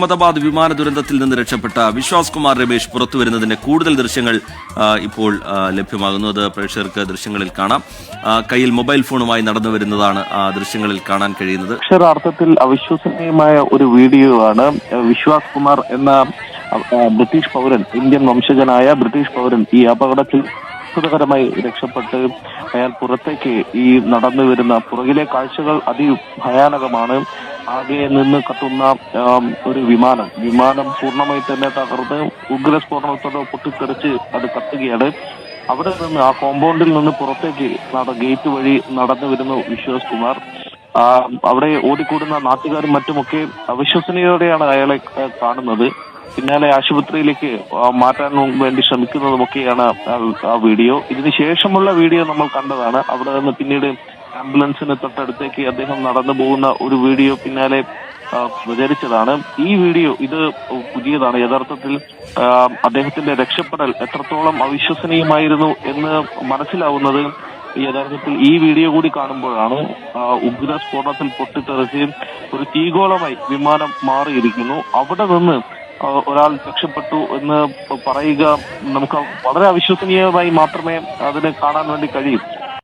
അഹമ്മദാബാദ് വിമാന ദുരന്തത്തിൽ നിന്ന് രക്ഷപ്പെട്ട വിശ്വാസ് കുമാർ രമേശ് പുറത്തുവരുന്നതിന്റെ കൂടുതൽ ദൃശ്യങ്ങൾ ഇപ്പോൾ ലഭ്യമാകുന്നു. അത് പ്രേക്ഷകർക്ക് ദൃശ്യങ്ങളിൽ കാണാം. കയ്യിൽ മൊബൈൽ ഫോണുമായി നടന്നു വരുന്നതാണ് ആ ദൃശ്യങ്ങളിൽ കാണാൻ കഴിയുന്നത്. അക്ഷരാർത്ഥത്തിൽ അവിശ്വസനീയമായ ഒരു വീഡിയോ ആണ്. വിശ്വാസ് കുമാർ എന്ന ബ്രിട്ടീഷ് പൗരൻ, ഇന്ത്യൻ വംശജനായ ബ്രിട്ടീഷ് പൗരൻ ഈ അപകടത്തിൽ അത്ഭുതകരമായി രക്ഷപ്പെട്ട് അയാൾ പുറത്തേക്ക് ഈ നടന്നു വരുന്ന പുറകിലെ കാഴ്ചകൾ അതിഭയാനകമാണ്. ആകെ നിന്ന് കത്തുന്ന ഒരു വിമാനം പൂർണ്ണമായി തന്നെ തകർന്ന് ഉഗ്രസ്ഫോടനത്തോടെ പൊട്ടിത്തെറിച്ച് അത് കത്തുകയാണ്. അവിടെ നിന്ന് ആ കോമ്പൗണ്ടിൽ നിന്ന് പുറത്തേക്ക് ഗേറ്റ് വഴി നടന്നു വരുന്ന വിശ്വാസ് കുമാർ. അവിടെ ഓടിക്കൂടുന്ന നാട്ടുകാരും മറ്റുമൊക്കെ അവിശ്വസനീയതയോടെയാണ് അയാളെ കാണുന്നത്. പിന്നാലെ ആശുപത്രിയിലേക്ക് മാറ്റാൻ വേണ്ടി ശ്രമിക്കുന്നതുമൊക്കെയാണ് ആ വീഡിയോ. ഇതിന് ശേഷമുള്ള വീഡിയോ നമ്മൾ കണ്ടതാണ്. അവിടെ നിന്ന് പിന്നീട് ആംബുലൻസിന് തൊട്ടടുത്തേക്ക് അദ്ദേഹം നടന്നു പോകുന്ന ഒരു വീഡിയോ പിന്നാലെ പ്രചരിച്ചതാണ്. ഈ വീഡിയോ ഇത് പുതിയതാണ്. യഥാർത്ഥത്തിൽ അദ്ദേഹത്തിന്റെ രക്ഷപ്പെടൽ എത്രത്തോളം അവിശ്വസനീയമായിരുന്നു എന്ന് മനസ്സിലാവുന്നത് യഥാർത്ഥത്തിൽ ഈ വീഡിയോ കൂടി കാണുമ്പോഴാണ്. ഉഗ്ര സ്ഫോടനത്തിൽ പൊട്ടിത്തെറിച്ച് ഒരു തീഗോളമായി വിമാനം മാറിയിരിക്കുന്നു. അവിടെ നിന്ന് ഒരാൾ രക്ഷപ്പെട്ടു എന്ന് പറയുക നമുക്ക് വളരെ അവിശ്വസനീയമായി മാത്രമേ അതിനെ കാണാൻ വേണ്ടി കഴിയും.